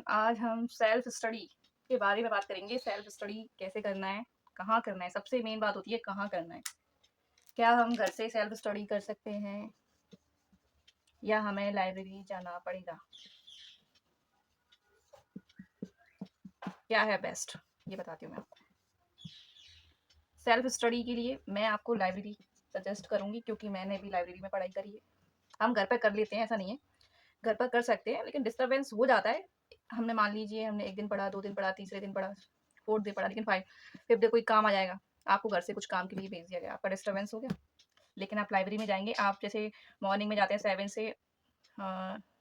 आज हम self study के बारे में बात करेंगे। सेल्फ स्टडी कैसे करना है, कहाँ करना है? सबसे मेन बात होती है कहाँ करना है। क्या हम घर से सेल्फ स्टडी कर सकते हैं या हमें लाइब्रेरी जाना पड़ेगा? क्या है बेस्ट, ये बताती हूँ मैं आपको। सेल्फ स्टडी के लिए मैं आपको लाइब्रेरी सजेस्ट करूँगी क्योंकि मैंने भी लाइब्रेरी में पढ़ाई करी है। हम घर पर कर लेते हैं, ऐसा नहीं है। घर पर कर सकते हैं लेकिन डिस्टर्बेंस हो जाता है। हमने मान लीजिए हमने 1 दिन पढ़ा, 2 दिन पढ़ा, तीसरे दिन पढ़ा, 4th डे पढ़ा, लेकिन 5th डे कोई काम आ जाएगा। आपको घर से कुछ काम के लिए भेज दिया गया, आपका डिस्टर्बेंस हो गया। लेकिन आप लाइब्रेरी में जाएँगे, आप जैसे मॉर्निंग में जाते हैं 7 से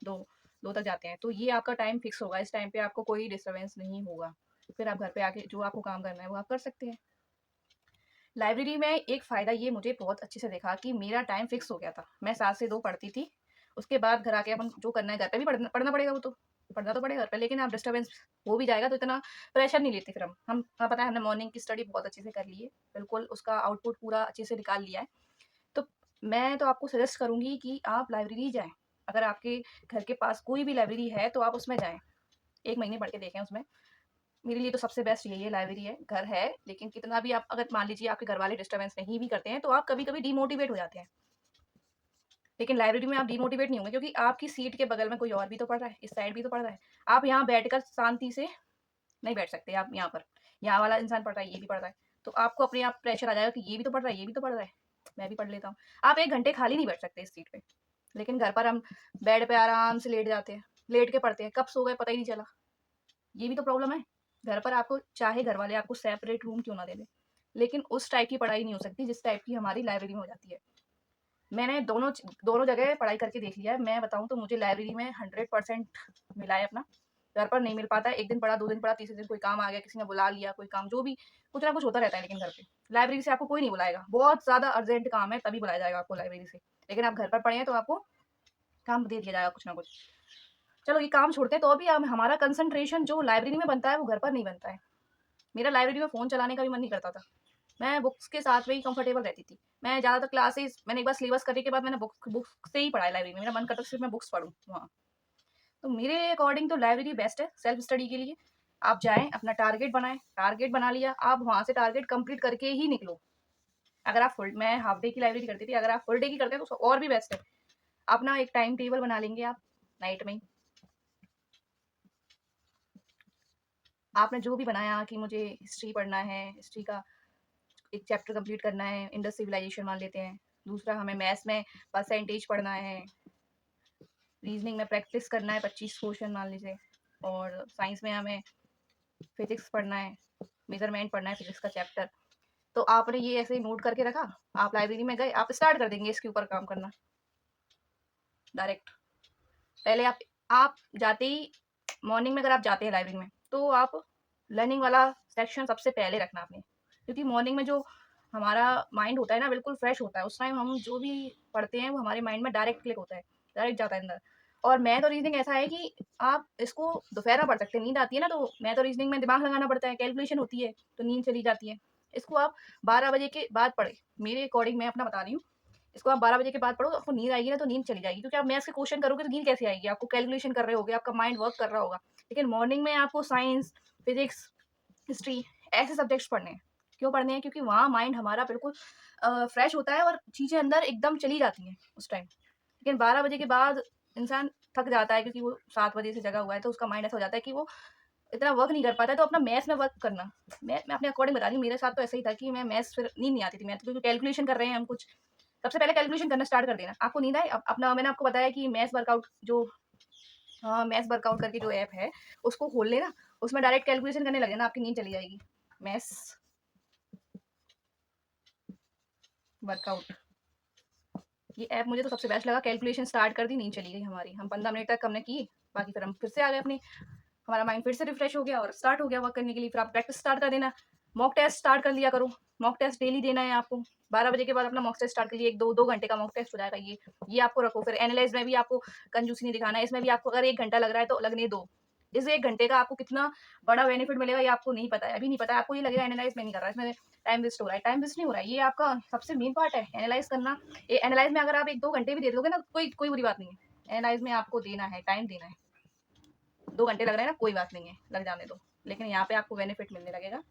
2 2 तक जाते हैं, तो ये आपका टाइम फिक्स होगा। इस टाइम पे आपको कोई डिस्टर्बेंस नहीं होगा। फिर आप घर पे आके जो आपको काम करना है वो आप कर सकते हैं। लाइब्रेरी में एक फ़ायदा ये मुझे बहुत अच्छे से दिखा कि मेरा टाइम फिक्स हो गया था। मैं 7 से 2 पढ़ती थी। उसके बाद घर आके अपन जो करना है घर पे भी पढ़ना पढ़ना पड़ेगा वो तो। पढ़ना तो पड़ेगा घर पे, लेकिन आप डिस्टर्बेंस हो भी जाएगा तो इतना प्रेशर नहीं लेते फिर हम। पता है हमने मॉर्निंग की स्टडी बहुत अच्छे से कर ली है। बिल्कुल उसका आउटपुट पूरा अच्छे से निकाल लिया है। तो मैं तो आपको सजेस्ट करूँगी कि आप लाइब्रेरी जाएँ। अगर आपके घर के पास कोई भी लाइब्रेरी है तो आप उसमें जाएँ। 1 महीने पढ़ के देखें उसमें। मेरे लिए तो सबसे बेस्ट यही है, लाइब्रेरी है। घर है, लेकिन कितना भी आप अगर मान लीजिए आपके घरवाले डिस्टर्बेंस नहीं भी करते हैं, तो आप कभी-कभी डिमोटिवेट हो जाते हैं। लेकिन लाइब्रेरी में आप डिमोटिवेट नहीं होंगे क्योंकि आपकी सीट के बगल में कोई और भी तो पढ़ रहा है, इस साइड भी तो पढ़ रहा है। आप यहाँ बैठकर शांति से नहीं बैठ सकते आप यहाँ पर। यहाँ वाला इंसान पढ़ रहा है, ये भी पढ़ रहा है। तो आपको अपने आप प्रेशर आ जाएगा कि ये भी तो पढ़ रहा है, ये भी तो पढ़ रहा है, मैं भी पढ़ लेता हूँ। आप 1 घंटे खाली नहीं बैठ सकते इस सीट पे। लेकिन घर पर हम बेड पे आराम से लेट जाते हैं, लेट के पढ़ते हैं, कब सो गए पता ही नहीं चला। ये भी तो प्रॉब्लम है। घर पर आपको चाहे घरवाले आपको सेपरेट रूम क्यों ना दे दें, लेकिन उस टाइप की पढ़ाई नहीं हो सकती जिस टाइप की हमारी लाइब्रेरी में हो जाती है। मैंने दोनों जगह पढ़ाई करके देख लिया है। मैं बताऊँ तो मुझे लाइब्रेरी में 100% मिला है अपना। घर पर नहीं मिल पाता है। 1 दिन पढ़ा, 2 दिन पढ़ा, तीसरे दिन कोई काम आ गया, किसी ने बुला लिया, कोई काम जो भी कुछ ना कुछ होता रहता है लेकिन घर पे। लाइब्रेरी से आपको कोई नहीं बुलाएगा। बहुत ज़्यादा अर्जेंट काम है तभी बुलाया जाएगा आपको लाइब्रेरी से। लेकिन आप घर पर पढ़े हैं तो आपको काम दे दिया जाएगा कुछ ना कुछ। चलो ये काम छोड़ते हैं, तो अभी हम हमारा कंसंट्रेशन जो लाइब्रेरी में बनता है वो घर पर नहीं बनता है। मेरा लाइब्रेरी में फ़ोन चलाने का भी मन नहीं करता था। मैं बुक्स के साथ में ही कंफर्टेबल रहती थी। मैं ज़्यादातर क्लासेस मैंने एक बार सिलेबस करने के बाद मैंने बुक्स से ही पढ़ा है लाइब्रेरी में। मेरा मन करता था सिर्फ़ मैं बुक्स पढूँ वहाँ। तो मेरे अकॉर्डिंग तो लाइब्रेरी बेस्ट है सेल्फ स्टडी के लिए। आप जाएँ, अपना टारगेट बनाएँ, टारगेट बना लिया, आप वहाँ से टारगेट कंप्लीट करके ही निकलो। अगर आप फुल मैं हाफ डे की लाइब्रेरी करती थी, अगर आप फुल डे की करते हैं तो और भी बेस्ट है। अपना एक टाइम टेबल बना लेंगे आप नाइट में ही। आपने जो भी बनाया कि मुझे हिस्ट्री पढ़ना है, हिस्ट्री का एक चैप्टर कंप्लीट करना है, इंडस सिविलाइजेशन मान लेते हैं। दूसरा हमें मैथ्स में परसेंटेज पढ़ना है, रीजनिंग में प्रैक्टिस करना है 25 क्वेश्चन मान लीजिए, और साइंस में हमें फिजिक्स पढ़ना है, मेजरमेंट पढ़ना है फिजिक्स का चैप्टर। तो आपने ये ऐसे ही नोट करके रखा, आप लाइब्रेरी में गए, आप स्टार्ट कर देंगे इसके ऊपर काम करना डायरेक्ट। पहले आप जाते ही मॉर्निंग में अगर आप जाते हैं लाइब्रेरी में, तो आप लर्निंग वाला सेक्शन सबसे पहले रखना आपने। क्योंकि मॉर्निंग में जो हमारा माइंड होता है ना बिल्कुल फ्रेश होता है। उस टाइम हम जो भी पढ़ते हैं वो हमारे माइंड में डायरेक्ट क्लिक होता है, डायरेक्ट जाता है अंदर। और मैथ और रीज़निंग ऐसा है कि आप इसको दोपहर में पढ़ सकते हैं, नींद आती है ना तो मैथ और रीज़निंग में दिमाग लगाना पड़ता है, कैलकुलेशन होती है, तो नींद चली जाती है। इसको आप 12 बजे के बाद पढ़ें। मेरे अकॉर्डिंग मैं अपना बता रही हूँ। इसको आप 12 बजे के बाद पढ़ो, आपको नींद आएगी ना तो नींद चली जाएगी, क्योंकि आप मैथ्स के क्वेश्चन करोगे तो नींद कैसे आएगी? आपको कैलकुलेशन कर रहे होगे, आपका माइंड वर्क कर रहा होगा। लेकिन मॉर्निंग में आपको साइंस, फिजिक्स, हिस्ट्री ऐसे सब्जेक्ट्स पढ़ने हैं। क्यों पढ़ने हैं? क्योंकि वहाँ माइंड हमारा बिल्कुल फ्रेश होता है और चीज़ें अंदर एकदम चली जाती हैं उस टाइम। लेकिन 12 बजे के बाद इंसान थक जाता है क्योंकि वो 7 बजे से जगा हुआ है, तो उसका माइंड ऐसा हो जाता है कि वो इतना वर्क नहीं कर पाता है, तो अपना मैथ्स में वर्क करना। मैं अपने अकॉर्डिंग बता रही हूँ, मेरे साथ तो ऐसा ही था कि मैं मैथ्स फिर नींद नहीं आती थी, मैथ क्योंकि कैलकुलेशन कर रहे हैं हम कुछ। सबसे पहले कैलकुलेशन करना स्टार्ट कर देना। आपको नींद आए अपना मैंने आपको बताया कि मैथ्स वर्कआउट जो मैथ्स वर्कआउट करके जो ऐप है, उसको खोल लेना, उसमें डायरेक्ट कैलकुलेशन करने लग जाना, आपकी नींद चली जाएगी। मैथ्स वर्कआउट, ये ऐप मुझे तो सबसे बेस्ट लगा। कैलकुलेशन स्टार्ट कर दी, नींद चली गई हमारी। हम 15 मिनट तक हमने की, बाकी फिर हम फिर से आ गए अपने, हमारा माइंड फिर से रिफ्रेश हो गया और स्टार्ट हो गया वर्क करने के लिए। फिर आप प्रैक्टिस स्टार्ट कर देना। मॉक टेस्ट स्टार्ट कर लिया करो। मॉक टेस्ट डेली देना है आपको। 12 बजे के बाद अपना मॉक टेस्ट स्टार्ट कीजिए। 1-2 घंटे का मॉक टेस्ट हो जाएगा ये आपको रखो। फिर एनालाइज़ में भी आपको कंजूसी नहीं दिखाना है। इसमें भी आपको अगर 1 घंटा लग रहा है तो लगने दो। इस 1 घंटे का आपको कितना बड़ा बेनिफिट मिलेगा ये आपको नहीं पता है, अभी नहीं पता है। आपको ये लगेगा एनालाइज़ में नहीं कर रहा है, इसमें टाइम वेस्ट हो रहा है। टाइम वेस्ट नहीं हो रहा है, ये आपका सबसे मेन पार्ट है एनालाइज़ करना। ए एनालाइज़ में अगर आप 1-2 घंटे भी दे दोगे ना, कोई कोई बुरी बात नहीं है। एनालाइज़ में आपको देना है, टाइम देना है। 2 घंटे लग रहे हैं ना, कोई बात नहीं है, लग जाने दो। लेकिन यहाँ पे आपको बेनिफिट मिलने लगेगा